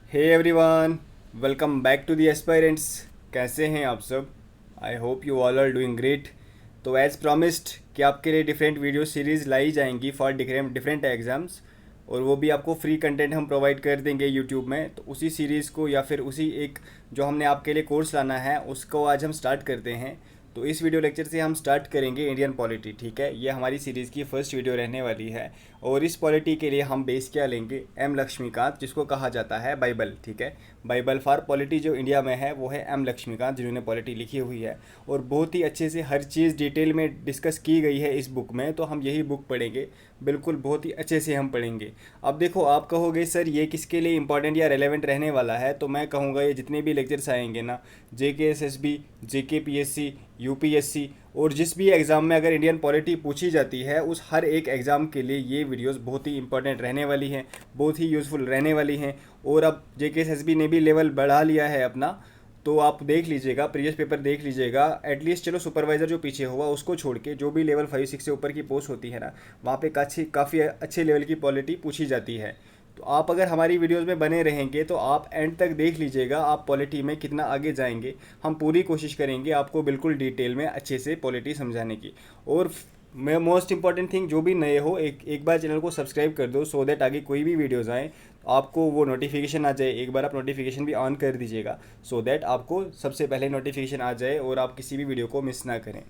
Hey everyone, welcome back to the aspirants. कैसे हैं आप सब? I hope you all are doing great. तो एज़ प्रॉमिस्ड कि आपके लिए डिफरेंट वीडियो सीरीज़ लाई जाएंगी फॉर डिफरेंट डिफरेंट एग्ज़ाम्स, और वो भी आपको फ्री कंटेंट हम प्रोवाइड कर देंगे यूट्यूब में। तो उसी सीरीज़ को या फिर उसी एक जो हमने आपके लिए कोर्स लाना है उसको आज हम स्टार्ट करते हैं। तो इस वीडियो लेक्चर से हम स्टार्ट करेंगे इंडियन पॉलिटी। ठीक है, ये हमारी सीरीज़ की फर्स्ट वीडियो रहने वाली है। और इस पॉलिटी के लिए हम बेस क्या लेंगे? एम लक्ष्मीकांत, जिसको कहा जाता है बाइबल। ठीक है, बाइबल फॉर पॉलिटी जो इंडिया में है वो है एम लक्ष्मीकांत, जिन्होंने पॉलिटी लिखी हुई है। और बहुत ही अच्छे से हर चीज़ डिटेल में डिस्कस की गई है इस बुक में। तो हम यही बुक पढ़ेंगे, बिल्कुल बहुत ही अच्छे से हम पढ़ेंगे। अब देखो, आप कहोगे सर ये किसके लिए इंपॉर्टेंट या रेलेवेंट रहने वाला है, तो मैं कहूँगा ये जितने भी लेक्चर्स आएंगे ना, JKSSB, JKPSC, UPSC और जिस भी एग्ज़ाम में अगर इंडियन पॉलिटी पूछी जाती है, उस हर एक एग्ज़ाम के लिए ये वीडियोस बहुत ही इंपॉर्टेंट रहने वाली हैं, बहुत ही यूज़फुल रहने वाली हैं। और अब JKSSB ने भी लेवल बढ़ा लिया है अपना, तो आप देख लीजिएगा, प्रीवियस पेपर देख लीजिएगा एटलीस्ट। चलो सुपरवाइज़र जो पीछे हुआ उसको छोड़ के जो भी लेवल 5-6 से ऊपर की पोस्ट होती है ना, वहाँ पे काफ़ी अच्छे लेवल की पॉलिटी पूछी जाती है। तो आप अगर हमारी वीडियोस में बने रहेंगे तो आप एंड तक देख लीजिएगा आप पॉलिटी में कितना आगे जाएंगे। हम पूरी कोशिश करेंगे आपको बिल्कुल डिटेल में अच्छे से पॉलिटी समझाने की। और मैं मोस्ट इंपॉर्टेंट थिंग, जो भी नए हो एक बार चैनल को सब्सक्राइब कर दो, सो दैट आगे कोई भी वीडियोज़ आए आपको वो नोटिफिकेशन आ जाए। एक बार आप नोटिफिकेशन भी ऑन कर दीजिएगा, सो दैट आपको सबसे पहले नोटिफिकेशन आ जाए और आप किसी भी वीडियो को मिस ना करें।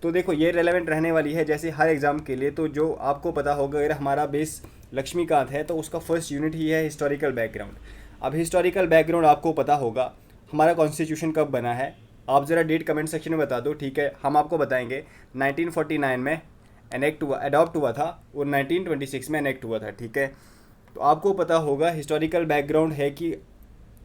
तो देखो, ये रेलेवेंट रहने वाली है जैसे हर एग्ज़ाम के लिए। तो जो आपको पता होगा, अगर हमारा बेस लक्ष्मीकांत है तो उसका फर्स्ट यूनिट ही है हिस्टोरिकल बैकग्राउंड। अब हिस्टोरिकल बैकग्राउंड आपको पता होगा हमारा कॉन्स्टिट्यूशन कब बना है। आप ज़रा डेट कमेंट सेक्शन में बता दो, ठीक है? हम आपको बताएंगे 1949 में अडॉप्ट हुआ था और 1926 में एनेक्ट हुआ था। ठीक है, तो आपको पता होगा हिस्टोरिकल बैकग्राउंड है कि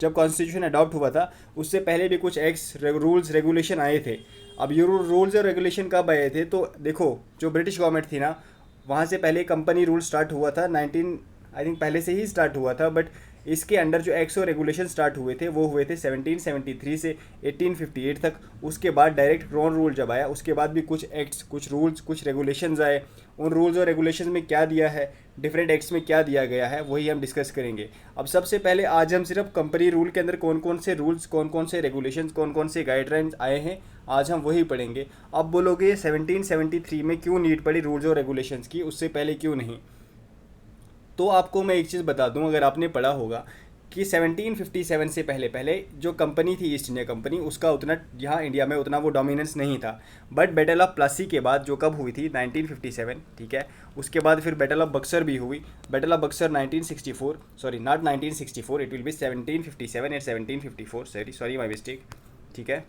जब कॉन्स्टिट्यूशन अडॉप्ट हुआ था उससे पहले भी कुछ एक्ट्स, रूल्स, रेगुलेशन आए थे। अब ये रूल्स और रेगुलेशन कब आए थे? तो देखो, जो ब्रिटिश गवर्नमेंट थी ना, वहाँ से पहले कंपनी रूल स्टार्ट हुआ था 19, आई थिंक पहले से ही स्टार्ट हुआ था, बट इसके अंडर जो एक्ट्स और रेगुलेशन स्टार्ट हुए थे वो हुए थे 1773 से 1858 तक। उसके बाद डायरेक्ट क्राउन रूल जब आया, उसके बाद भी कुछ एक्ट्स, कुछ रूल्स, कुछ रेगुलेशंस आए। उन रूल्स और रेगुलेशन में क्या दिया है, डिफरेंट एक्ट्स में क्या दिया गया है, वही हम डिस्कस करेंगे। अब सबसे पहले आज हम सिर्फ कंपनी रूल के अंदर कौन कौन से रूल्स, कौन कौन से रेगुलेशंस, कौन कौन से गाइडलाइंस आए हैं, आज हम वही पढ़ेंगे। अब बोलोगे 1773 में क्यों नीड पड़ी रूल्स और रेगुलेशंस की, उससे पहले क्यों नहीं? तो आपको मैं एक चीज़ बता दूं, अगर आपने पढ़ा होगा कि 1757 से पहले पहले जो कंपनी थी ईस्ट इंडिया कंपनी, उसका उतना यहाँ इंडिया में उतना वो डोमिनेंस नहीं था। बट बैटल ऑफ प्लासी के बाद, जो कब हुई थी 1957, ठीक है, उसके बाद फिर बैटल ऑफ बक्सर भी हुई। Battle of Buxar 1964, sorry not 1964, it will be 1757 and 1754, sorry my mistake. ठीक है,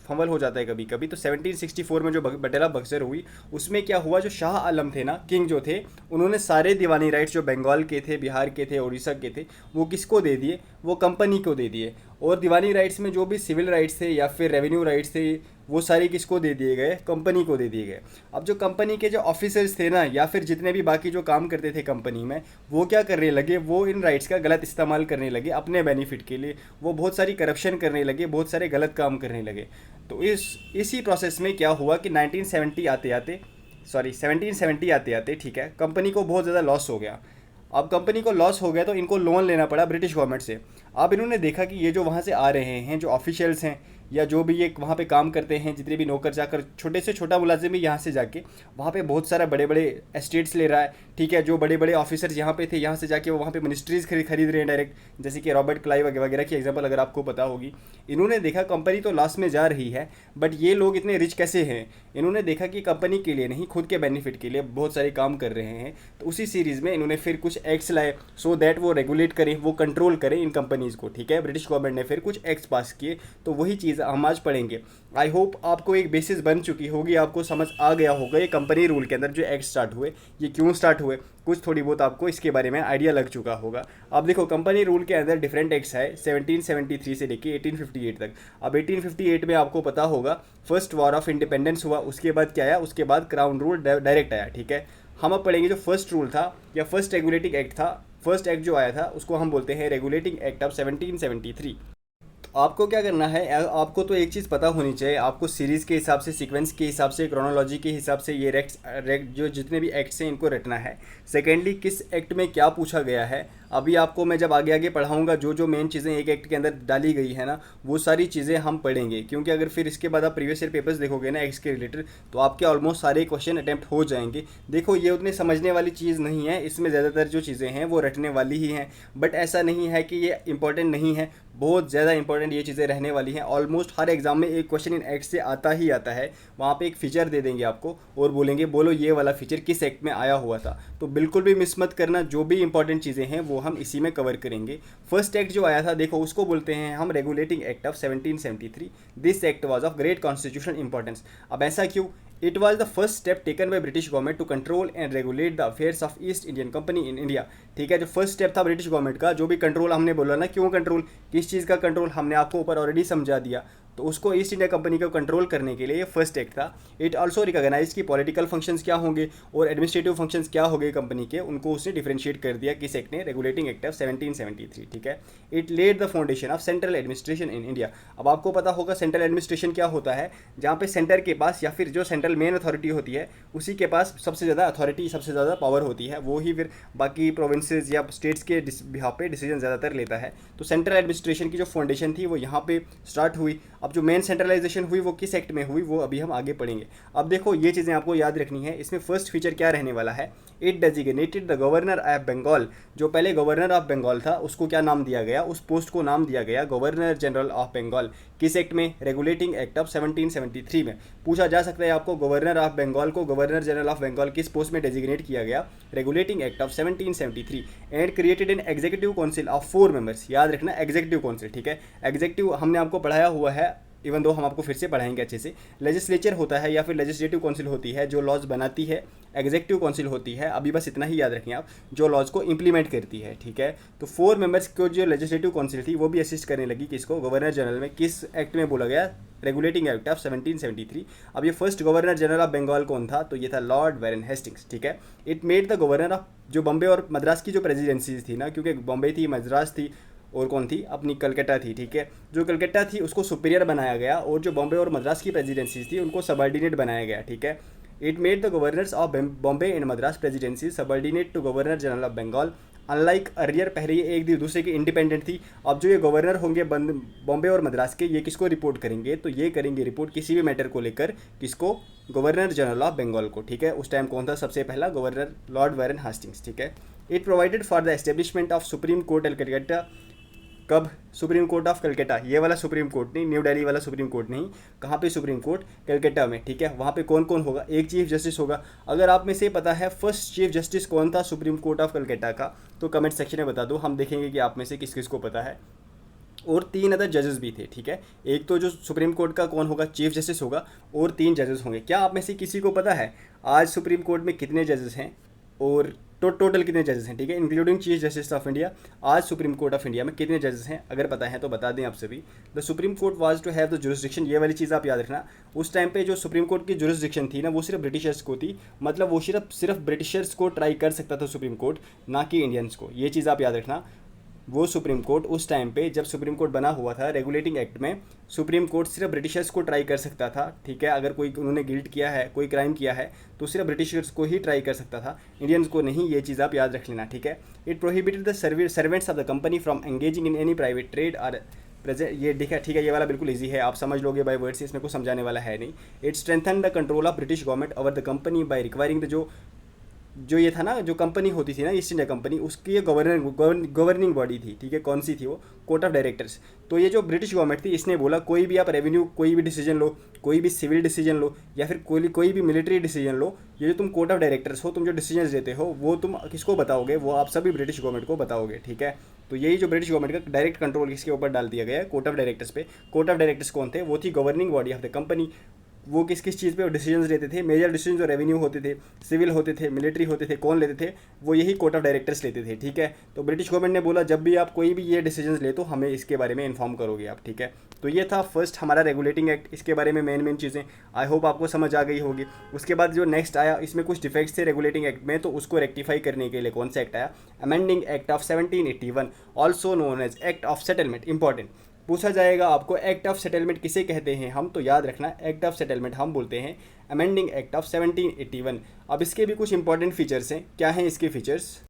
फंबल हो जाता है कभी कभी। तो 1764 में जो बैटल ऑफ बक्सर हुई, उसमें क्या हुआ, जो शाह आलम थे ना, किंग जो थे, उन्होंने सारे दीवानी राइट्स जो बंगाल के थे, बिहार के थे, उड़ीसा के थे, वो किसको दे दिए? वो कंपनी को दे दिए। और दीवानी राइट्स में जो भी सिविल राइट्स थे या फिर रेवेन्यू राइट्स थे, वो सारे किसको दे दिए गए? कंपनी को दे दिए गए। अब जो कंपनी के जो ऑफिसर्स थे ना, या फिर जितने भी बाकी जो काम करते थे कंपनी में, वो क्या करने लगे? वो इन राइट्स का गलत इस्तेमाल करने लगे अपने बेनिफिट के लिए। वो बहुत सारी करप्शन करने लगे, बहुत सारे गलत काम करने लगे। तो इसी प्रोसेस में क्या हुआ कि 1970 आते आते, सॉरी 1770 आते आते, ठीक है, कंपनी को बहुत ज़्यादा लॉस हो गया। अब कंपनी को लॉस हो गया तो इनको लोन लेना पड़ा ब्रिटिश गवर्नमेंट से। अब इन्होंने देखा कि ये जो वहाँ से आ रहे हैं, जो ऑफिशियल्स हैं या जो भी ये वहाँ पे काम करते हैं, जितने भी नौकर जाकर, छोटे से छोटा मुलाजिम भी यहाँ से जाके वहाँ पे बहुत सारा बड़े बड़े एस्टेट्स ले रहा है। ठीक है, जो बड़े बड़े ऑफिसर्स यहाँ पे थे, यहाँ से जाके वो वहाँ पे मिनिस्ट्रीज़ खरीद रहे हैं डायरेक्ट, जैसे कि रॉबर्ट क्लाइव वगैरह की एग्जांपल अगर आपको पता होगी। इन्होंने देखा कंपनी तो लॉस में जा रही है, बट ये लोग इतने रिच कैसे हैं? इन्होंने देखा कि कंपनी के लिए नहीं, खुद के बेनिफिट के लिए बहुत सारे काम कर रहे हैं। तो उसी सीरीज़ में इन्होंने फिर कुछ एक्ट्स लाए, सो दैट वो रेगुलेट करें, वो कंट्रोल करें इन कंपनीज़ को। ठीक है, ब्रिटिश गवर्नमेंट ने फिर कुछ एक्ट्स पास किए, तो वही चीज़ हम आज पढ़ेंगे। आई होप आपको एक बेसिस बन चुकी होगी, आपको समझ आ गया होगा ये कंपनी रूल के अंदर जो एक्ट स्टार्ट हुए, ये क्यों स्टार्ट हुए, कुछ थोड़ी बहुत आपको इसके बारे में आइडिया लग चुका होगा। अब देखो, कंपनी रूल के अंदर डिफरेंट एक्ट्स है 1773 से लेके 1858 तक। अब 1858 में आपको पता होगा फर्स्ट वॉर ऑफ इंडिपेंडेंस हुआ, उसके बाद क्या आया? उसके बाद क्राउन रूल डायरेक्ट आया। ठीक है, हम अब पढ़ेंगे जो फर्स्ट रूल था या फर्स्ट रेगुलेटिंग एक्ट था। फर्स्ट एक्ट जो आया था उसको हम बोलते हैं रेगुलेटिंग एक्ट ऑफ 1773। आपको क्या करना है, आपको तो एक चीज़ पता होनी चाहिए, आपको सीरीज़ के हिसाब से, सीक्वेंस के हिसाब से, क्रोनोलॉजी के हिसाब से ये जो जितने भी एक्ट्स हैं इनको रटना है। सेकेंडली, किस एक्ट में क्या पूछा गया है अभी आपको मैं जब आगे आगे पढ़ाऊंगा जो जो मेन चीज़ें एक एक्ट के अंदर डाली गई है ना, वो सारी चीज़ें हम पढ़ेंगे, क्योंकि अगर फिर इसके बाद आप प्रीवियस ईयर पेपर्स देखोगे ना एक्ट के रिलेटेड, तो आपके ऑलमोस्ट सारे क्वेश्चन अटैम्प्ट हो जाएंगे। देखो ये उतने समझने वाली चीज़ नहीं है, इसमें ज़्यादातर जो चीज़ें हैं वो रटने वाली ही हैं, बट ऐसा नहीं है कि ये इंपॉर्टेंट नहीं है, बहुत ज़्यादा इंपॉर्टेंट ये चीज़ें रहने वाली हैं। ऑलमोस्ट हर एग्जाम में एक क्वेश्चन इन एक्ट से आता ही आता है। वहाँ पे एक फीचर दे देंगे आपको और बोलेंगे बोलो ये वाला फीचर किस एक्ट में आया हुआ था, तो बिल्कुल भी मिस मत करना। जो भी इंपॉर्टेंट चीज़ें हैं वो हम इसी में कवर करेंगे। फर्स्ट एक्ट जो आया था देखो उसको बोलते हैं हम regulating act of 1773। This act was of great constitutional importance. अब ऐसा क्यों? It was the first step taken by British government to control and regulate the affairs of East Indian Company in India। ठीक है, जो first step था British government का, जो भी कंट्रोल हमने बोला ना, क्यों कंट्रोल, किस चीज़ का कंट्रोल, हमने आपको ऊपर ऑलरेडी समझा दिया। तो उसको ईस्ट इंडिया कंपनी को कंट्रोल करने के लिए ये फर्स्ट एक्ट था। इट ऑल्सो रिकॉग्नाइज कि पॉलिटिकल फंक्शंस क्या होंगे और एडमिनिस्ट्रेटिव फंक्शंस क्या होंगे कंपनी के, उनको उसने डिफरेंशिएट कर दिया किस एक्ट ने, रेगुलेटिंग एक्ट ऑफ 1773। ठीक है, it led the foundation of central administration in India. अब आपको पता होगा सेंट्रल एडमिनिस्ट्रेशन क्या होता है, जहाँ पे सेंटर के पास या फिर जो सेंट्रल मेन अथॉरिटी होती है उसी के पास सबसे ज़्यादा अथॉरिटी, सबसे ज़्यादा पावर होती है, वो ही फिर बाकी प्रोविंसेस या स्टेट्स के बिहाफ पे डिसीजन ज़्यादातर लेता है। तो सेंट्रल एडमिनिस्ट्रेशन की जो फाउंडेशन थी वो यहाँ पे स्टार्ट हुई। अब जो मेन सेंट्रलाइजेशन हुई वो किस एक्ट में हुई वो अभी हम आगे पढ़ेंगे। अब देखो ये चीज़ें आपको याद रखनी है। इसमें फर्स्ट फीचर क्या रहने वाला है, it designated the governor of Bengal. जो पहले गवर्नर ऑफ बंगाल था उसको क्या नाम दिया गया, उस पोस्ट को नाम दिया गया गवर्नर जनरल ऑफ बंगाल। किस एक्ट में, रेगुलेटिंग एक्ट ऑफ 1773 में। पूछा जा सकता है आपको गवर्नर ऑफ बंगाल को गवर्नर जनरल ऑफ बंगाल किस पोस्ट में डेजिग्नेट किया गया, regulating act of 1773। And created an executive council of 4 members. याद रखना एग्जीक्यूटिव काउंसिल, ठीक है। एग्जीक्यूटिव हमने आपको पढ़ाया हुआ है, इवन दो हम आपको फिर से पढ़ाएंगे अच्छे से। लेजिस्लेचर होता है या फिर लेजिस्लेटिव काउंसिल होती है जो लॉज बनाती है, एग्जीक्यूटिव काउंसिल होती है, अभी बस इतना ही याद रखें आप, जो लॉज को इंप्लीमेंट करती है। ठीक है, तो 4 मेंबर्स को जो लेजिस्लेटिव काउंसिल थी वो भी असिस्ट करने लगी किसको, गवर्नर जनरल में। किस एक्ट में बोला गया, रेगुलेटिंग एक्ट ऑफ 1773। अब ये first governor general of Bengal कौन था, तो ये था लॉर्ड वारेन हेस्टिंग्स। ठीक है, it made the governor of, जो बॉम्बे और मद्रास की जो प्रेसिडेंसीज थी ना, क्योंकि बॉम्बे थी, मद्रास थी और कौन थी, अपनी कलकत्ता थी। ठीक है, जो कलकत्ता थी उसको सुपीरियर बनाया गया और जो बॉम्बे और मद्रास की प्रेसिडेंसीज थी उनको सबऑर्डिनेट बनाया गया। ठीक है, it made the governors of Bombay and Madras presidency subordinate to governor general of Bengal. Unlike earlier, पहले ये एक दूसरे की इंडिपेंडेंट थी। अब जो ये गवर्नर होंगे बॉम्बे और मद्रास के, ये किसको रिपोर्ट करेंगे, तो ये करेंगे रिपोर्ट किसी भी मैटर को लेकर किसको, गवर्नर जनरल ऑफ बंगाल को। ठीक है, उस टाइम कौन था सबसे पहला, गवर्नर लॉर्ड वारेन हेस्टिंग्स। ठीक है, it provided for the establishment of supreme court at Calcutta. कब, सुप्रीम कोर्ट ऑफ कलकत्ता, ये वाला सुप्रीम कोर्ट नहीं, न्यू दिल्ली वाला सुप्रीम कोर्ट नहीं, कहाँ पे सुप्रीम कोर्ट, कलकत्ता में। ठीक है, वहाँ पे कौन कौन होगा, एक चीफ जस्टिस होगा। अगर आप में से पता है फर्स्ट चीफ जस्टिस कौन था सुप्रीम कोर्ट ऑफ कलकत्ता का, तो कमेंट सेक्शन में बता दो, हम देखेंगे कि आप में से किस किस को पता है। और 3 अदर जजेस भी थे। ठीक है, एक तो जो सुप्रीम कोर्ट का कौन होगा, चीफ जस्टिस होगा, और 3 जजेस होंगे। क्या आप में से किसी को पता है आज सुप्रीम कोर्ट में कितने जजेस हैं और टोटल कितने जजेस हैं, ठीक है, including chief justice of India. आज सुप्रीम कोर्ट ऑफ इंडिया में कितने जजेस हैं, अगर पता है तो बता दें आप सभी। The supreme court was to have the jurisdiction, ये वाली चीज़ आप याद रखना। उस टाइम पे जो सुप्रीम कोर्ट की जुरिस्डिक्शन थी ना, वो सिर्फ ब्रिटिशर्स को थी, मतलब वो सिर्फ ब्रिटिशर्स को ट्राई कर सकता था सुप्रीम कोर्ट, ना कि इंडियंस को। ये चीज़ आप याद रखना। वो सुप्रीम कोर्ट उस टाइम पे जब सुप्रीम कोर्ट बना हुआ था रेगुलेटिंग एक्ट में, सुप्रीम कोर्ट सिर्फ ब्रिटिशर्स को ट्राई कर सकता था। ठीक है, अगर कोई उन्होंने गिल्ट किया है, कोई क्राइम किया है, तो सिर्फ ब्रिटिशर्स को ही ट्राई कर सकता था, इंडियंस को नहीं। ये चीज़ आप याद रख लेना। ठीक है, it prohibited the servants of the company from engaging in any private trade और प्रेजेंट। ये देखा, ठीक है, ये वाला बिल्कुल ईजी है, आप समझ लोगे बाय वर्ड से, इसमें कुछ समझाने वाला है नहीं। It strengthen the control of British government over the company by requiring the, जो ये था ना, जो कंपनी होती थी ना ईस्ट इंडिया कंपनी, उसकी ये गवर्निंग बॉडी थी। ठीक है, कौन सी थी वो, कोर्ट ऑफ डायरेक्टर्स। तो ये जो ब्रिटिश गवर्नमेंट थी, इसने बोला कोई भी आप रेवेन्यू, कोई भी डिसीजन लो, कोई भी सिविल डिसीजन लो, या फिर कोई भी मिलिट्री डिसीजन लो, ये जो तुम कोर्ट ऑफ डायरेक्टर्स हो, तुम जो डिसीजन देते हो वो तुम किसको बताओगे, वो आप सभी ब्रिटिश गवर्नमेंट को बताओगे। ठीक है, तो यही जो ब्रिटिश गवर्नमेंट का डायरेक्ट कंट्रोल किसके ऊपर डाल दिया गया है, कोर्ट ऑफ डायरेक्टर्स पे। कोर्ट ऑफ डायरेक्टर्स कौन थे, वो थी governing body of the company. वो किस किस चीज़ पे डिसीजंस लेते थे, मेजर डिसीजन जो रेवेन्यू होते थे, सिविल होते थे, मिलिट्री होते थे, कौन लेते थे, वो यही कोर्ट ऑफ डायरेक्टर्स लेते थे। ठीक है, तो ब्रिटिश गवर्नमेंट ने बोला जब भी आप कोई भी ये डिसीजंस ले तो हमें इसके बारे में इन्फॉर्म करोगे आप। ठीक है, तो ये था फर्स्ट हमारा रेगुलेटिंग एक्ट, इसके बारे में मेन चीज़ें आई होप आपको समझ आ गई होगी। उसके बाद जो नेक्स्ट आया, इसमें कुछ डिफेक्ट्स थे रेगुलेटिंग एक्ट में, तो उसको रेक्टिफाई करने के लिए कौन सा एक्ट आया, amending act of 1781, also known as act of settlement. Important पूछा जाएगा आपको, एक्ट ऑफ सेटलमेंट किसे कहते हैं हम, तो याद रखना एक्ट ऑफ सेटलमेंट हम बोलते हैं अमेंडिंग एक्ट ऑफ 1781। अब इसके भी कुछ इंपॉर्टेंट फीचर्स हैं, क्या हैं इसके फीचर्स,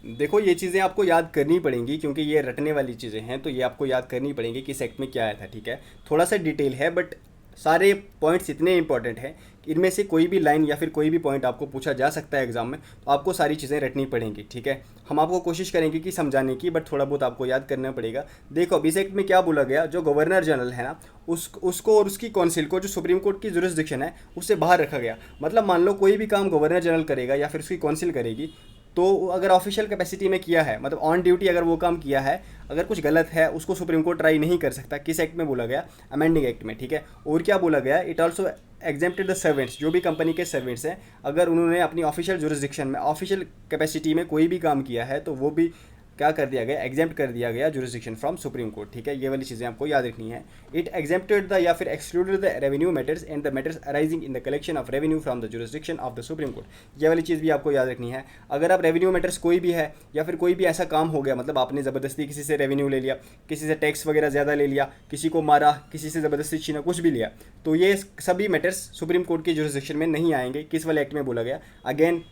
देखो ये चीज़ें आपको याद करनी पड़ेंगी क्योंकि ये रटने वाली चीज़ें हैं, तो ये आपको याद करनी पड़ेंगी कि सेक्ट में क्या आया था, ठीक है। थोड़ा सा डिटेल है बट सारे पॉइंट्स इतने इंपॉर्टेंट हैं कि इनमें से कोई भी लाइन या फिर कोई भी पॉइंट आपको पूछा जा सकता है एग्जाम में, तो आपको सारी चीज़ें रटनी पड़ेंगी, ठीक है। हम आपको कोशिश करेंगे कि समझाने की, बट थोड़ा बहुत आपको याद करना पड़ेगा। देखो अब इस एक्ट में क्या बोला गया, जो गवर्नर जनरल है ना उसको और उसकी काउंसिल को, जो सुप्रीम कोर्ट की जुरिस्डिक्शन है, उससे बाहर रखा गया। मतलब मान लो कोई भी काम गवर्नर जनरल करेगा या फिर उसकी काउंसिल करेगी, तो अगर ऑफिशियल कैपेसिटी में किया है, मतलब ऑन ड्यूटी अगर वो काम किया है, अगर कुछ गलत है उसको सुप्रीम कोर्ट ट्राई नहीं कर सकता। किस एक्ट में बोला गया, अमेंडिंग एक्ट में, ठीक है। और क्या बोला गया, it also exempted the servants, जो भी कंपनी के सर्वेंट्स हैं, अगर उन्होंने अपनी ऑफिशियल जुरिस्डिक्शन में ऑफिशियल कैपेसिटी में कोई भी काम किया है तो वो भी क्या कर दिया गया, एग्जेम्प्ट कर दिया गया जुरिस्डिक्शन फ्रॉम सुप्रीम कोर्ट, ठीक है। ये वाली चीज़ें आपको याद रखनी है। इट एग्जेम्प्टेड द या फिर excluded the revenue matters and the matters arising in the collection of revenue from the jurisdiction of the supreme court. ये वाली चीज़ भी आपको याद रखनी है। अगर आप रेवेन्यू मैटर्स कोई भी है या फिर कोई भी ऐसा काम हो गया, मतलब आपने ज़बरदस्ती किसी से रेवेन्यू ले लिया, किसी से टैक्स वगैरह ज़्यादा ले लिया, किसी को मारा, किसी से ज़बरदस्ती छीना, कुछ भी लिया, तो ये सभी मैटर्स सुप्रीम कोर्ट के जुरिस्डिक्शन में नहीं आएंगे। किस वाले एक्ट में बोला गया, again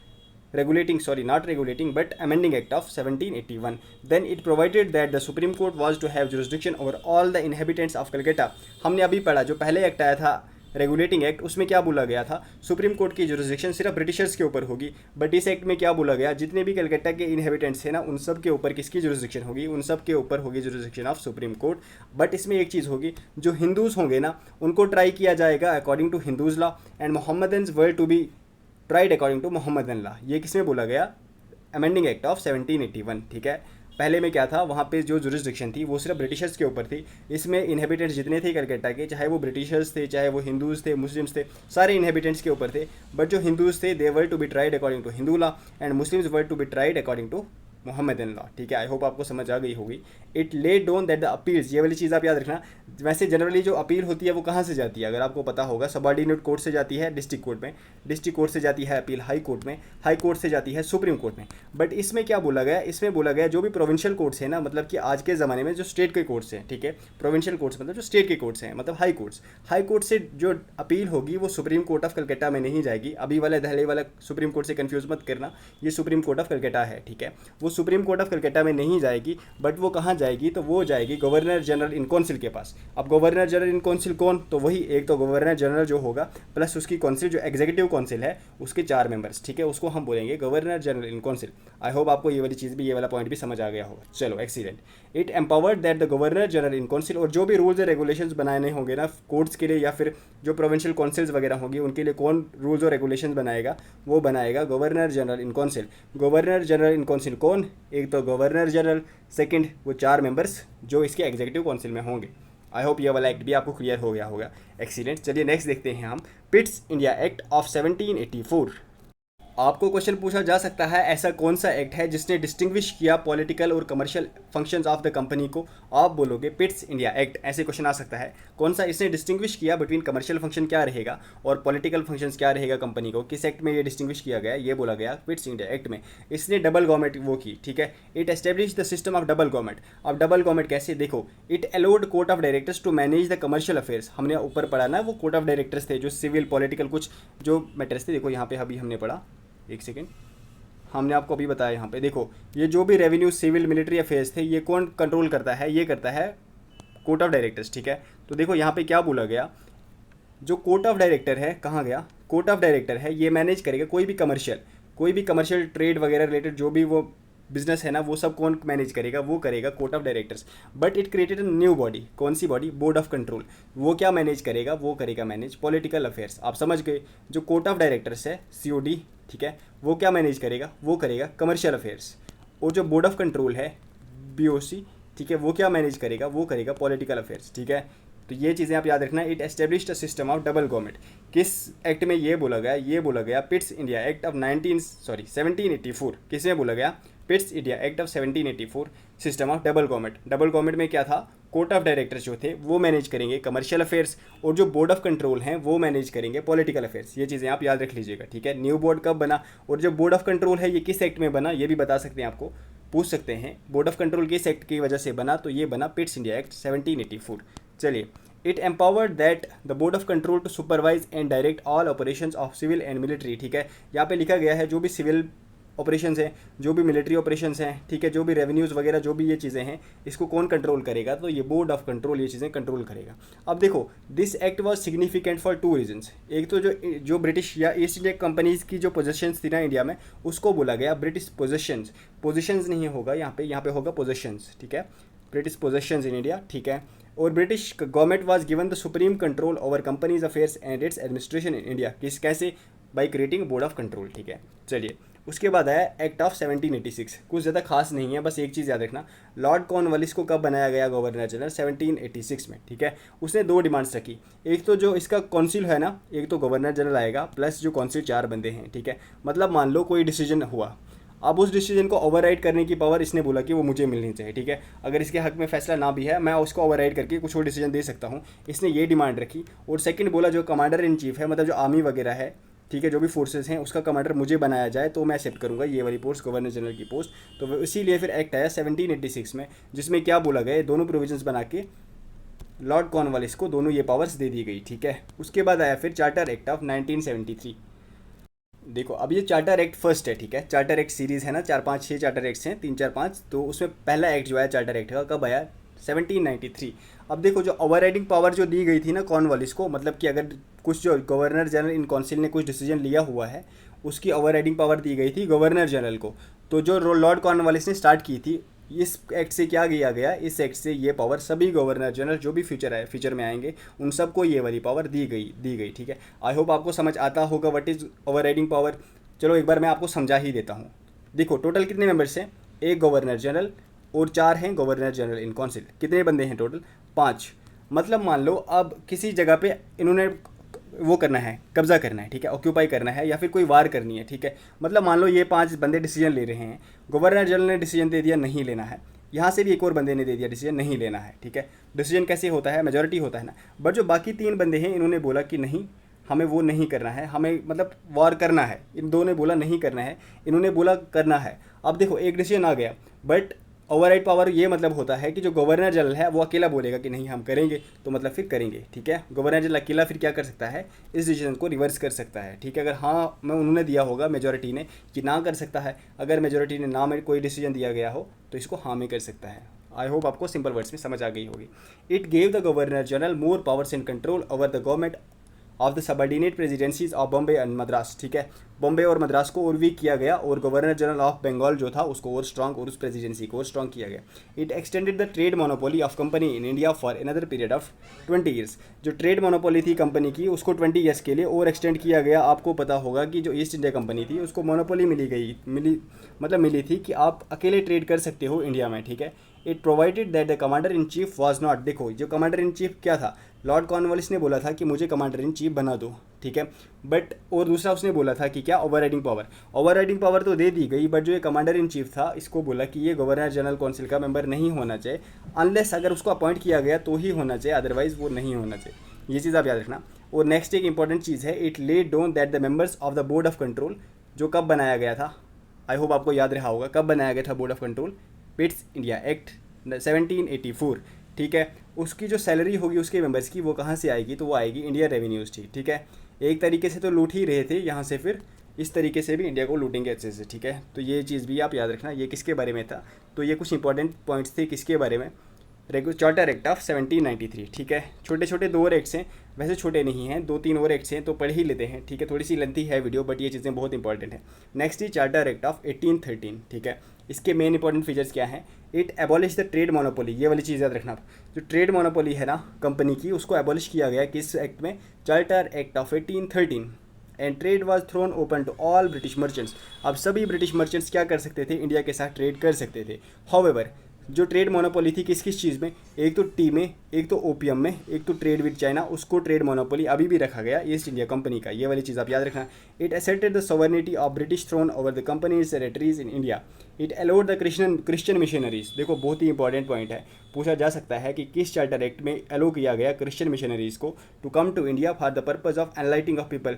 regulating, sorry, not regulating but amending act of 1781. Then it provided that the supreme court was to have jurisdiction over all the inhabitants of Calcutta. हमने अभी पढ़ा जो पहले एक्ट आया था रेगुलेटिंग एक्ट, उसमें क्या बोला गया था, सुप्रीम कोर्ट की जुरिस्डिक्शन सिर्फ ब्रिटिशर्स के ऊपर होगी। बट इस एक्ट में क्या बोला गया, जितने भी कलकत्ता के इनहेबिटेंट्स हैं ना, उन सब के ऊपर किसकी जुरिस्डिक्शन होगी, उन सब के ऊपर होगी jurisdiction of supreme court. But इसमें एक चीज़ होगी, जो हिंदूज होंगे ना उनको ट्राई किया जाएगा according to Hindus law and Mohammedans were to be tried according to Mohammedan law. ये किसमें बोला गया, अमेंडिंग एक्ट ऑफ 1781, ठीक है। पहले में क्या था, वहाँ पे जो जुरिस्डिक्शन थी वो सिर्फ ब्रिटिशर्स के ऊपर थी। इसमें इनहेबिटेंट्स जितने थे कलकत्ता के, चाहे वो ब्रिटिशर्स थे, चाहे वो हिंदूज थे, मुस्लिम्स थे, सारे इनहेबिटेंट्स के ऊपर थे। बट जो हिंदूज थे they were to be tried according to Hindu law and Muslims were to be tried according to Mohammedan law, ठीक है। आई होप आपको समझ आ गई होगी। It laid down that the appeals, ये वाली चीज़ आप याद रखना। वैसे जनरली जो अपील होती है वो कहाँ से जाती है, अगर आपको पता होगा, सबऑर्डिनेट कोर्ट से जाती है डिस्ट्रिक्ट कोर्ट में, डिस्ट्रिक्ट कोर्ट से जाती है अपील हाई कोर्ट में, हाई कोर्ट से जाती है सुप्रीम कोर्ट में। बट इसमें क्या बोला गया, इसमें बोला गया जो भी प्रोविंशियल कोर्ट्स हैं ना, मतलब कि आज के ज़माने में जो स्टेट के कोर्ट्स हैं, ठीक है, प्रोविंशियल कोर्ट्स मतलब जो स्टेट के कोर्ट्स हैं, मतलब हाई कोर्ट्स, हाई कोर्ट से जो अपील होगी वो सुप्रीम कोर्ट ऑफ कलकत्ता में नहीं जाएगी। अभी वाला दहले वाला सुप्रीम कोर्ट से कन्फ्यूज मत करना, ये सुप्रीम कोर्ट ऑफ कलकत्ता है, ठीक है। वो सुप्रीम कोर्ट ऑफ कलकत्ता में नहीं जाएगी, बट वो कहाँ जाएगी, तो वो जाएगी गवर्नर जनरल इन काउंसिल के पास। अब गवर्नर जनरल इन काउंसिल कौन, तो वही एक तो गवर्नर जनरल जो होगा प्लस उसकी काउंसिल जो एग्जीक्यूटिव काउंसिल है उसके 4 मेंबर्स, ठीक है, उसको हम बोलेंगे governor general in council. I hope आपको ये वाली चीज़ भी, ये वाला पॉइंट भी समझ आ गया होगा। चलो excellent. It empowered that the governor general in council, और जो भी रूल्स एंड रेगुलेशंस बनाने होंगे ना कोर्ट्स के लिए या फिर जो प्रोविंशियल काउंसिल्स वगैरह होंगी उनके लिए कौन रूल्स और रेगुलेशंस बनाएगा, वो बनाएगा governor general in council. Governor general in council कौन, एक तो गवर्नर जनरल, सेकंड वो 4 मेंबर्स जो इसके एग्जीक्यूटिव काउंसिल में होंगे। आई होप ये वाला एक्ट भी आपको क्लियर हो गया होगा। एक्सीलेंट। चलिए नेक्स्ट देखते हैं हम पिट्स इंडिया एक्ट ऑफ 1784। आपको क्वेश्चन पूछा जा सकता है ऐसा कौन सा एक्ट है जिसने डिस्टिंग्विश किया पॉलिटिकल और commercial functions of the company को, आप बोलोगे पिट्स इंडिया एक्ट, ऐसे क्वेश्चन आ सकता है। कौन सा इसने डिस्टिंग्विश किया बिटवीन कमर्शियल फंक्शन क्या रहेगा और पॉलिटिकल फंक्शंस क्या रहेगा कंपनी को, किस एक्ट में ये डिस्टिंग्विश किया गया, ये बोला गया पिट्स इंडिया एक्ट में। इसने डबल गवर्नमेंट वो की, ठीक है। It establish the system of double government. अब डबल गवर्नमेंट कैसे, देखो, it allowed court of directors to manage the commercial affairs. हमने ऊपर पढ़ा ना, वो कोर्ट ऑफ डायरेक्टर्स थे जो सिविल पॉलिटिकल कुछ जो मैटर्स थे, देखो यहाँ पे अभी हमने पढ़ा, एक सेकेंड, हमने आपको अभी बताया यहाँ पे, देखो ये जो भी रेवेन्यू सिविल मिलिट्री अफेयर्स थे ये कौन कंट्रोल करता है, ये करता है कोर्ट ऑफ डायरेक्टर्स, ठीक है। तो देखो यहाँ पे क्या बोला गया, जो कोर्ट ऑफ डायरेक्टर है, कहाँ गया, कोर्ट ऑफ डायरेक्टर है, ये मैनेज करेगा कोई भी कमर्शियल ट्रेड वगैरह रिलेटेड जो भी वो बिजनेस है ना, वो सब कौन मैनेज करेगा, वो करेगा court of directors. But it created a new body, कौन सी बॉडी, बोर्ड ऑफ कंट्रोल। वो क्या मैनेज करेगा, वो करेगा मैनेज पॉलिटिकल अफेयर्स। आप समझ गए, जो कोर्ट ऑफ डायरेक्टर्स है COD, ठीक है, वो क्या मैनेज करेगा, वो करेगा कमर्शियल अफेयर्स। और जो बोर्ड ऑफ कंट्रोल है BOC, ठीक है, वो क्या मैनेज करेगा, वो करेगा पॉलिटिकल अफेयर्स, ठीक है। तो ये चीज़ें आप याद रखना। It established a system of double government. किस एक्ट में ये बोला गया, ये बोला गया पिट्स इंडिया एक्ट ऑफ 1784। किस में बोला गया, पिट्स India act of 1784, system of double government. Double government में क्या था, कोर्ट ऑफ डायरेक्टर्स जो थे वो मैनेज करेंगे कमर्शियल अफेयर्स और जो बोर्ड ऑफ कंट्रोल हैं वो मैनेज करेंगे पॉलिटिकल अफेयर्स। ये चीज़ें आप याद रख लीजिएगा, ठीक है। न्यू बोर्ड कब बना और जो बोर्ड ऑफ कंट्रोल है ये किस एक्ट में बना, ये भी बता सकते हैं, आपको पूछ सकते हैं बोर्ड ऑफ कंट्रोल किस एक्ट की वजह से बना, तो ये बना पिट्स इंडिया एक्ट 1784। चलिए, it empowered that the board of control to supervise and direct all operations of civil and military, ठीक है। यहाँ पे लिखा गया है जो भी सिविल ऑपरेशंस हैं, जो भी मिलिट्री ऑपरेशंस हैं, ठीक है, जो भी रेवेन्यूज़ वगैरह जो भी ये चीज़ें हैं, इसको कौन कंट्रोल करेगा? तो ये बोर्ड ऑफ कंट्रोल ये चीज़ें कंट्रोल करेगा। अब देखो, this act was significant for two reasons. एक तो जो ब्रिटिश या ईस्ट इंडिया कंपनीज की जो पोजेशंस थी ना इंडिया में, उसको बोला गया ब्रिटिश पोजेशंस। पोजेशंस नहीं होगा यहाँ पे होगा पोजेशंस, ठीक है, ब्रिटिश पोजेशंस इन इंडिया, ठीक है। और British government was given the supreme control over companies affairs and it's administration in India. किस कैसे? By creating board of control, ठीक है। चलिए, उसके बाद आया एक्ट ऑफ 1786। कुछ ज़्यादा खास नहीं है, बस एक चीज़ याद रखना, लॉर्ड कॉर्नवालिस को कब बनाया गया गवर्नर जनरल? 1786 में, ठीक है। उसने दो डिमांड्स रखी, एक तो जो इसका काउंसिल है ना, एक तो गवर्नर जनरल आएगा प्लस जो काउंसिल 4 बंदे हैं, ठीक है। मतलब मान लो कोई डिसीजन हुआ, अब उस डिसीजन को ओवरराइड करने की पावर इसने बोला कि वो मुझे मिलनी चाहिए, ठीक है। अगर इसके हक में फैसला ना भी है, मैं उसको ओवरराइड करके कुछ और डिसीजन दे सकता हूँ, इसने ये डिमांड रखी। और सेकंड बोला, जो कमांडर इन चीफ है, मतलब जो आर्मी वगैरह है, ठीक है, जो भी फोर्सेस हैं, उसका कमांडर मुझे बनाया जाए तो मैं एक्सेप्ट करूँगा ये वाली पोस्ट, गवर्नर जनरल की पोस्ट। तो इसीलिए फिर एक्ट आया 1786 में, जिसमें क्या बोला गया, दोनों प्रोविजंस बना के लॉर्ड कॉर्नवालिस को दोनों ये पावर्स दे दी गई, ठीक है। उसके बाद आया फिर चार्टर एक्ट ऑफ 1973। देखो, अब ये चार्टर एक्ट फर्स्ट है, ठीक है। चार्टर एक्ट सीरीज़ है ना, 4 5 6 चार्टर एक्ट्स हैं, 3 4 5, तो उसमें पहला एक्ट जो आया चार्टर एक्ट का कब आया? 1793। अब देखो, जो ओवरराइडिंग पावर जो दी गई थी ना कॉर्नवालिस को, मतलब कि अगर कुछ जो गवर्नर जनरल इन काउंसिल ने कुछ डिसीजन लिया हुआ है, उसकी ओवरराइडिंग पावर दी गई थी गवर्नर जनरल को। तो जो लॉर्ड कॉर्नवालिस ने स्टार्ट की थी, इस एक्ट से क्या किया गया, इस एक्ट से ये पावर सभी गवर्नर जनरल जो भी फ्यूचर में आएंगे उन सबको ये वाली पावर दी गई, ठीक है। आई होप आपको समझ आता होगा व्हाट इज़ ओवरराइडिंग पावर। चलो एक बार मैं आपको समझा ही देता हूँ। देखो, टोटल कितने मेंबर्स हैं? एक गवर्नर जनरल और 4 हैं गवर्नर जनरल इन काउंसिल। कितने बंदे हैं टोटल? 5। मतलब मान लो अब किसी जगह पे इन्होंने वो करना है, कब्जा करना है, ठीक है, ऑक्यूपाई करना है, या फिर कोई वार करनी है, ठीक है। मतलब मान लो ये 5 बंदे डिसीजन ले रहे हैं, गवर्नर जनरल ने डिसीजन दे दिया नहीं लेना है, यहाँ से भी एक और बंदे ने दे दिया डिसीजन नहीं लेना है, ठीक है। डिसीजन कैसे होता है? मेजॉरिटी होता है ना। बट जो बाकी 3 बंदे हैं, इन्होंने बोला कि नहीं, हमें वो नहीं करना है, हमें मतलब वार करना है। इन दो ने बोला नहीं करना है, इन्होंने बोला करना है। अब देखो, एक डिसीजन आ गया, बट ओवरराइड पावर ये मतलब होता है कि जो गवर्नर जनरल है वो अकेला बोलेगा कि नहीं हम करेंगे, तो मतलब फिर करेंगे, ठीक है। गवर्नर जनरल अकेला फिर क्या कर सकता है? इस डिसीजन को रिवर्स कर सकता है, ठीक है। अगर हाँ मैं उन्होंने दिया होगा मेजॉरिटी ने कि ना कर सकता है, अगर मेजॉरिटी ने ना में कोई डिसीजन दिया गया हो तो इसको हाँ में कर सकता है। आई होप आपको सिंपल वर्ड्स में समझ आ गई होगी। It gave the governor general more powers and control over the government of the subordinate presidencies of Bombay and Madras, ठीक है। बॉम्बे और मद्रास को और वीक किया गया, और गवर्नर जनरल ऑफ बंगाल जो था उसको और स्ट्रॉन्ग, और उस प्रेसिडेंसी को और स्ट्रॉन्ग किया गया। It extended the trade monopoly of company in India for another period of 20 years. जो ट्रेड मोनोपोली थी कंपनी की, उसको 20 ईयर्स के लिए और एक्सटेंड किया गया। आपको पता होगा कि जो ईस्ट इंडिया कंपनी थी उसको मोनोपोली मिली थी कि आप अकेले ट्रेड कर सकते हो इंडिया में, ठीक है। It provided that the commander in chief was not, देखो जो कमांडर इन चीफ क्या था, लॉर्ड कॉर्नवालिस ने बोला था कि मुझे कमांडर इन चीफ बना दो, ठीक है। बट और दूसरा उसने बोला था कि क्या, ओवरराइडिंग पावर तो दे दी गई, बट जो ये कमांडर इन चीफ था इसको बोला कि ये गवर्नर जनरल काउंसिल का मेंबर नहीं होना चाहिए, अनलेस अगर उसको अपॉइंट किया गया तो ही होना चाहिए, अदरवाइज वो नहीं होना चाहिए। ये चीज़ आप याद रखना। और नेक्स्ट एक इंपॉर्टेंट चीज़ है, it laid down that the members of the board of control, जो कब बनाया गया था, आई होप आपको याद रहा होगा कब बनाया गया था board of control, पिट्स India act 1784, ठीक है। उसकी जो सैलरी होगी उसके मेंबर्स की वो कहाँ से आएगी, तो वो आएगी इंडिया रेवेन्यूज, ठीक है। एक तरीके से तो लूट ही रहे थे यहाँ से, फिर इस तरीके से भी इंडिया को लूटेंगे अच्छे से, ठीक है। तो ये चीज़ भी आप याद रखना। ये किसके बारे में था, तो ये कुछ इंपॉर्टेंट पॉइंट्स थे किसके बारे में, चार्टर एक्ट ऑफ 1793, ठीक है। छोटे छोटे 2 और एक्ट्स हैं, वैसे छोटे नहीं हैं, 2-3 और एक्ट्स हैं, तो पढ़ ही लेते हैं, ठीक है। थोड़ी सी लेंथी है वीडियो, बट ये चीज़ें बहुत इंपॉर्टेंट है। Next he charter act of 1813, ठीक है। इसके मेन इंपॉर्टेंट फीचर्स क्या हैं? It abolish the trade monopoly, ये वाली चीज़ याद रखना। जो ट्रेड मोनोपोली है ना कंपनी की, उसको एबॉलिश किया गया किस एक्ट में? Charter act of 1813। And trade was thrown open to all British merchants. अब सभी ब्रिटिश मर्चेंट्स क्या कर सकते थे? इंडिया के साथ ट्रेड कर सकते थे। हाउएवर, जो ट्रेड मोनोपोली थी किस किस चीज़ में, एक तो टी में, एक तो ओपियम में, एक तो ट्रेड विद चाइना, उसको ट्रेड मोनोपोली अभी भी रखा गया ईस्ट इंडिया कंपनी का। ये वाली चीज़ आप याद रखना। It asserted the sovereignty of British throne over the company's territories in India. It allowed the Christian missionaries, देखो बहुत ही इंपॉर्टेंट पॉइंट है, पूछा जा सकता है कि किस चार्टर एक्ट में अलाउ किया गया क्रिश्चियन मिशनरीज को to come to India for the purpose of enlightening of people.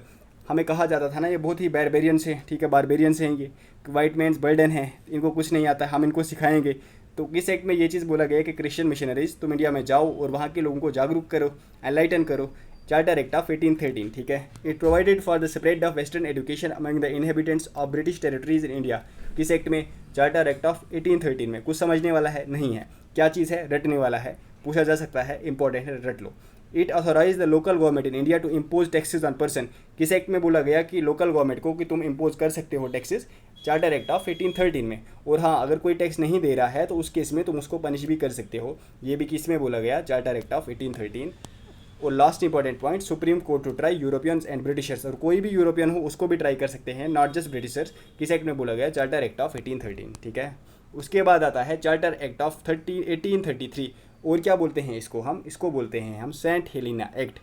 हमें कहा जाता था ना ये बहुत ही बारबेरियंस हैं, ठीक है, बारबेरियंस हैं, ये वाइट मैन्स बर्डन है, इनको कुछ नहीं आता, हम इनको सिखाएंगे। तो किस एक्ट में ये चीज़ बोला गया कि क्रिश्चियन मिशनरीज तुम इंडिया में जाओ और वहाँ के लोगों को जागरूक करो, एनलाइटन करो, चार्टर एक्ट ऑफ 1813, ठीक है। It provided for the spread of western education among the inhabitants of British territories in India. किस एक्ट में? चार्टर एक्ट ऑफ 1813 में। कुछ समझने वाला है? नहीं है। क्या चीज़ है? रटने वाला है, पूछा जा सकता है, इंपॉर्टेंट है, रट लो। It authorise the local government in India to impose taxes on person. किस एक्ट में बोला गया कि लोकल गवर्नमेंट को कि तुम इम्पोज कर सकते हो टैक्सेस? चार्टर एक्ट ऑफ 1813 में। और हाँ, अगर कोई टैक्स नहीं दे रहा है तो उस केस में तुम उसको पनिश भी कर सकते हो। ये भी किस में बोला गया? Charter act of 1813। और last important point, supreme court to try Europeans and Britishers. और कोई भी यूरोपियन हो उसको भी ट्राई कर सकते हैं, नॉट जस्ट ब्रिटिशर्स। किस एक्ट में बोला गया? चार्टर एक्ट ऑफ 1813, ठीक है। उसके बाद आता है चार्टर एक्ट ऑफ 1833। और क्या बोलते हैं इसको? इसको बोलते हैं हम Saint Helena act.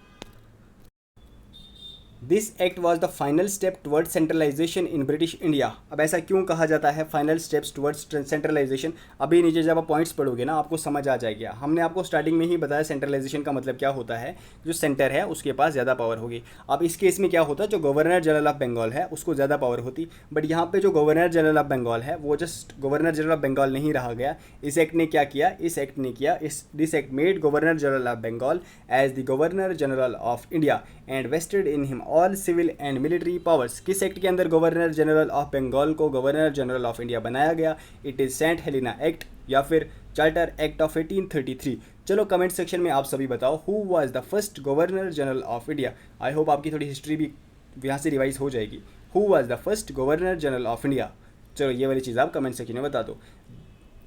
This act was the final step towards centralisation in British India. अब ऐसा क्यों कहा जाता है फाइनल स्टेप्स टुवर्ड्स सेंट्रलाइजेशन? अभी नीचे जब आप पॉइंट्स पढ़ोगे ना आपको समझ आ जाएगा। हमने आपको स्टार्टिंग में ही बताया सेंट्रलाइजेशन का मतलब क्या होता है, जो सेंटर है उसके पास ज़्यादा पावर होगी। अब इस केस में क्या होता है, जो गवर्नर जनरल ऑफ बंगाल है उसको ज़्यादा पावर होती, बट यहाँ पे जो गवर्नर जनरल ऑफ बंगाल है वो just governor general of Bengal नहीं रहा गया। इस एक्ट ने क्या किया? This act made governor general of Bengal as the governor general of India and vested in him all civil and military powers. किस एक्ट के अंदर गवर्नर जनरल ऑफ बंगाल को गवर्नर जनरल ऑफ इंडिया बनाया गया? It is Saint Helena act या फिर charter act of 1833। चलो comment section में आप सभी बताओ, who was the first governor general of India. I hope आपकी थोड़ी हिस्ट्री भी यहाँ से रिवाइज हो जाएगी। Who was the first governor general of India? चलो ये वाली चीज़ आप कमेंट सेक्शन में बता दो।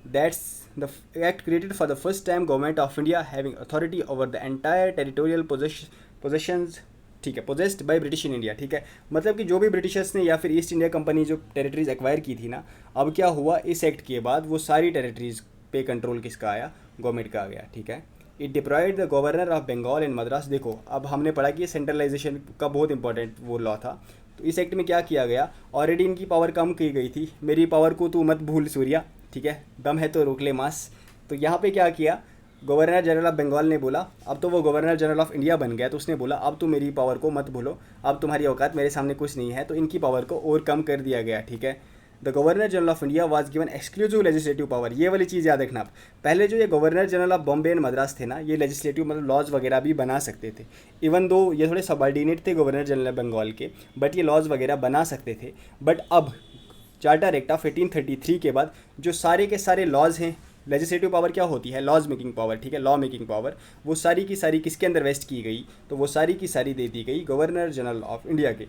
That's the act created for the first time government of India having authority over the entire territorial possessions, ठीक है, possessed by British in India, ठीक है। मतलब कि जो भी ब्रिटिशर्स ने या फिर ईस्ट इंडिया कंपनी जो टेरिटरीज एक्वायर की थी ना, अब क्या हुआ इस एक्ट के बाद वो सारी टेरिटरीज पे कंट्रोल किसका आया? गवर्नमेंट का आ गया, ठीक है। It deprived the governor of Bengal in Madras. देखो अब हमने पढ़ा कि सेंट्रलाइजेशन का बहुत इंपॉर्टेंट वो लॉ था। तो इस एक्ट में क्या किया गया? ऑलरेडी इनकी पावर कम की गई थी, मेरी पावर को तू मत भूल सूर्या, ठीक है, दम है तो रोक ले मास। तो यहाँ पे क्या किया? गवर्नर जनरल ऑफ बंगाल ने बोला, अब तो वो गवर्नर जनरल ऑफ इंडिया बन गया, तो उसने बोला अब तो मेरी पावर को मत भूलो, अब तुम्हारी औकात मेरे सामने कुछ नहीं है। तो इनकी पावर को और कम कर दिया गया, ठीक है। The governor general of India was given exclusive legislative power. ये वाली चीज़ याद रखना आप। पहले जो ये governor general of Bombay and Madras थे ना, ये लेजिस्लेटिव मतलब लॉज वगैरह भी बना सकते थे। इवन दो ये थोड़े सबॉर्डिनेट थे गवर्नर जनरल बंगाल के, बट ये लॉज वगैरह बना सकते थे। बट अब चार्टर एक्ट ऑफ 1833 के बाद जो सारे के सारे लॉज हैं, लेजिस्लेटिव पावर क्या होती है? लॉज मेकिंग पावर, ठीक है, लॉ मेकिंग पावर, वो सारी की सारी किसके अंदर वेस्ट की गई? तो वो सारी की सारी दे दी गई गवर्नर जनरल ऑफ इंडिया के।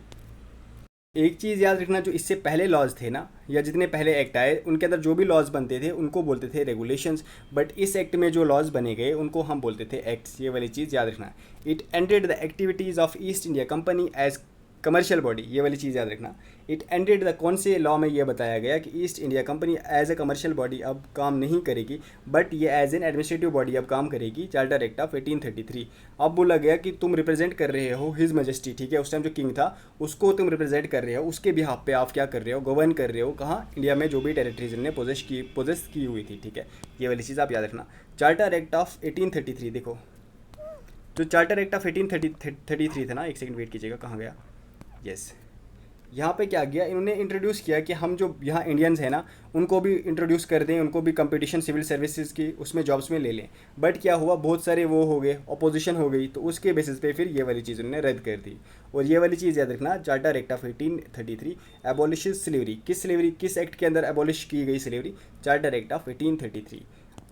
एक चीज़ याद रखना, जो इससे पहले लॉज थे ना, या जितने पहले एक्ट आए उनके अंदर जो भी लॉज बनते थे उनको बोलते थे रेगुलेशंस, बट इस एक्ट में जो लॉज बने गए उनको हम बोलते थे एक्ट्स। ये वाली चीज़ याद रखना। It ended the activities of East India company as commercial body. ये वाली चीज़ याद रखना। इट एंडेड द, कौन से लॉ में ये बताया गया कि East India company as a commercial body अब काम नहीं करेगी, बट ये एज एन एडमिनिस्ट्रेटिव बॉडी अब काम करेगी। Charter act of 1833। अब बोला गया कि तुम रिप्रेजेंट कर रहे हो हिज मैजेस्टी, ठीक है, उस टाइम जो किंग था उसको तुम रिप्रेजेंट कर रहे हो, उसके बिहाफ पे आप क्या कर रहे हो? गवर्न कर रहे हो। कहाँ? इंडिया में जो भी टेरिटरीज ने पोजेस की हुई थी, ठीक है। ये वाली चीज़ आप याद रखना। चार्टर एक्ट ऑफ 1833, देखो जो चार्टर एक्ट ऑफ 1833 था ना, एक सेकंड वेट कीजिएगा, कहाँ गया? यस, यहाँ पे क्या किया इन्होंने? इंट्रोड्यूस किया कि हम जो यहाँ इंडियंस हैं ना उनको भी इंट्रोड्यूस कर दें, उनको भी कंपटीशन सिविल सर्विसेज की उसमें जॉब्स में ले लें। बट क्या हुआ? बहुत सारे वो हो गए, अपोजिशन हो गई, तो उसके बेसिस पे फिर ये वाली चीज़ उन्होंने रद्द कर दी। और ये वाली चीज़ याद रखना, चार्टर एक्ट ऑफ 1833 एबॉलिशेस स्लेवरी। किस एक्ट के अंदर एबॉलिश की गई slavery? Charter act of 1833।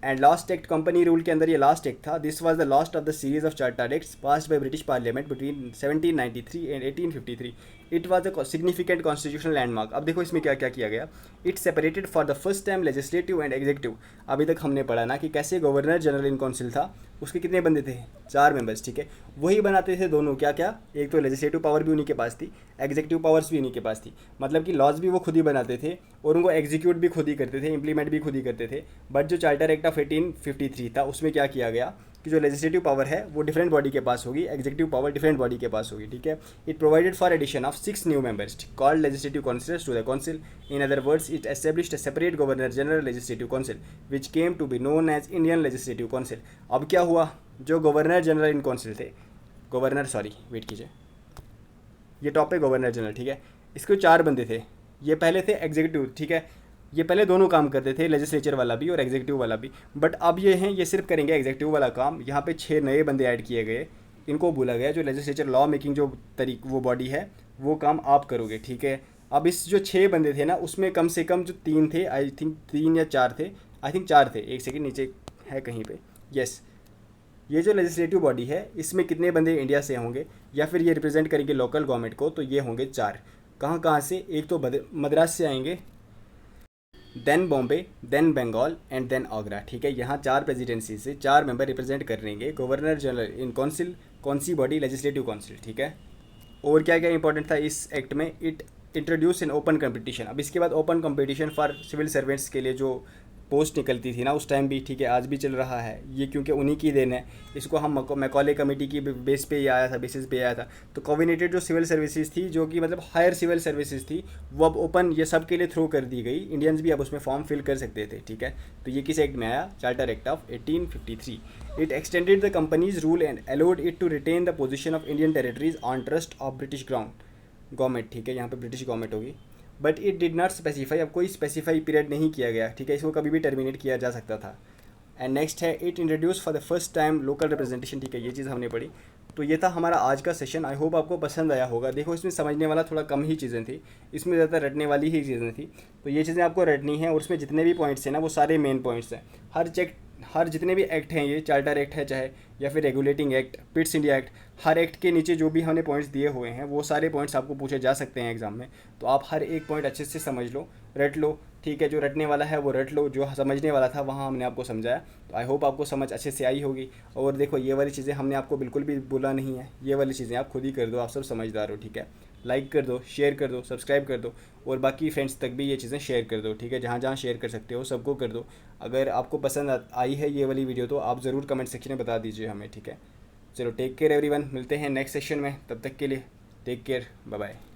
And last act company rule के अंदर ये लास्ट एक्ट था। This was the last of the series of chartered acts passed by British parliament between 1793 and 1853। It was a significant constitutional landmark. अब देखो इसमें क्या क्या किया गया। It separated for the first time legislative and executive. अभी तक हमने पढ़ा ना कि कैसे गवर्नर जनरल इन काउंसिल था, उसके कितने बंदे थे? 4 मेंबर्स, ठीक है। वही बनाते थे दोनों, क्या क्या? एक तो लेजिस्लेटिव पावर भी उन्हीं के पास थी, एग्जीक्यूटिव पावर्स भी उन्हीं के पास थी। मतलब कि लॉज भी वो खुद ही बनाते थे और उनको एग्जीक्यूट भी खुद ही करते थे, इंप्लीमेंट भी खुद ही करते थे। बट जो चार्टर एक्ट ऑफ 1853 था उसमें क्या किया गया कि जो लेजिस्लेटिव पावर है वो डिफरेंट बॉडी के पास होगी, एग्जीक्यूटिव पावर डिफरेंट बॉडी के पास होगी, ठीक है। It provided for addition of 6 new members called legislative councillors to the council. In other words, it established a separate governor general legislative council which came to be known as Indian legislative council. अब क्या हुआ? जो governor general in council थे, wait कीजिए, ये top पे governor general, ठीक है, इसके 4 बंदे थे। ये पहले थे एग्जीक्यूटिव, ठीक है, ये पहले दोनों काम करते थे, लेजिस्लेचर वाला भी और एग्जीक्यूटिव वाला भी। बट अब ये हैं, ये सिर्फ करेंगे एग्जीक्यूटिव वाला काम। यहाँ पे 6 नए बंदे ऐड किए गए। इनको बोला गया, जो लेजिस्लेचर लॉ मेकिंग जो वो बॉडी है वो काम आप करोगे, ठीक है। अब इस जो 6 बंदे थे ना, उसमें कम से कम जो 3 थे, आई थिंक 3 या 4 थे, आई थिंक 4 थे, एक सेकेंड नीचे है कहीं पे, यस। ये जो लेजिस्लेटिव बॉडी है इसमें कितने बंदे इंडिया से होंगे या फिर ये रिप्रेजेंट करेंगे लोकल गवर्नमेंट को, तो ये होंगे 4। कहाँ कहाँ से, एक तो मद्रास से आएंगे, then Bombay, then Bengal and then Agra, ठीक है। यहाँ 4 प्रेसिडेंसी से 4 मेंबर रिप्रेजेंट कर रहेंगे गवर्नर जनरल इन काउंसिल, कौन सी बॉडी, लेजिस्लेटिव काउंसिल, ठीक है। और क्या क्या इंपॉर्टेंट था इस एक्ट में, it introduce in open competition. अब इसके बाद open competition for civil servants के लिए जो पोस्ट निकलती थी ना उस टाइम भी, ठीक है, आज भी चल रहा है ये, क्योंकि उन्हीं की देन है। इसको हम मैकॉले कमेटी की बेस पे ही आया था, बेसिस पे आया था। तो कोऑर्डिनेटेड जो सिविल सर्विसेज थी, जो कि मतलब हायर सिविल सर्विसेज थी, वो अब ओपन ये सब के लिए थ्रो कर दी गई। इंडियंस भी अब उसमें फॉर्म फिल कर सकते थे, ठीक है। तो ये किस एक्ट में आया, charter act of 1853। It extended the company's rule and allowed it to retain the position of Indian territories on trust of British government, ठीक है, यहाँ पे ब्रिटिश गवर्नमेंट होगी। But it did not specify, अब कोई specify period नहीं किया गया, ठीक है, इसको कभी भी टर्मिनेट किया जा सकता था। एंड नेक्स्ट है, it introduce for the first time local representation, ठीक है, ये चीज़ हमने पढ़ी। तो ये था हमारा आज का सेशन, आई होप आपको पसंद आया होगा। देखो इसमें समझने वाला थोड़ा कम ही चीज़ें थी, इसमें ज़्यादा रटने वाली ही चीज़ें थी। तो ये चीज़ें आपको रटनी है, और उसमें जितने भी पॉइंट्स हैं ना वो सारे मेन पॉइंट्स हैं। हर जितने भी एक्ट हैं, ये चार्टर एक्ट है चाहे, या फिर regulating act, Pitt's India act, हर एक्ट के नीचे जो भी हमने पॉइंट्स दिए हुए हैं वो सारे पॉइंट्स आपको पूछे जा सकते हैं एग्जाम में। तो आप हर एक पॉइंट अच्छे से समझ लो, रट लो, ठीक है। जो रटने वाला है वो रट लो, जो समझने वाला था वहाँ हमने आपको समझाया। तो आई होप आपको समझ अच्छे से आई होगी। और देखो ये वाली चीज़ें हमने आपको बिल्कुल भी बोला नहीं है, ये वाली चीज़ें आप खुद ही कर दो, आप सब समझदार हो, ठीक है। लाइक कर दो, शेयर कर दो, सब्सक्राइब कर दो, और बाकी फ्रेंड्स तक भी ये चीज़ें शेयर कर दो, ठीक है। जहाँ जहाँ शेयर कर सकते हो सबको कर दो। अगर आपको पसंद आई है ये वाली वीडियो तो आप ज़रूर कमेंट सेक्शन में बता दीजिए हमें, ठीक है। चलो टेक केयर एवरीवन, मिलते हैं नेक्स्ट सेशन में, तब तक के लिए टेक केयर, बाय बाय।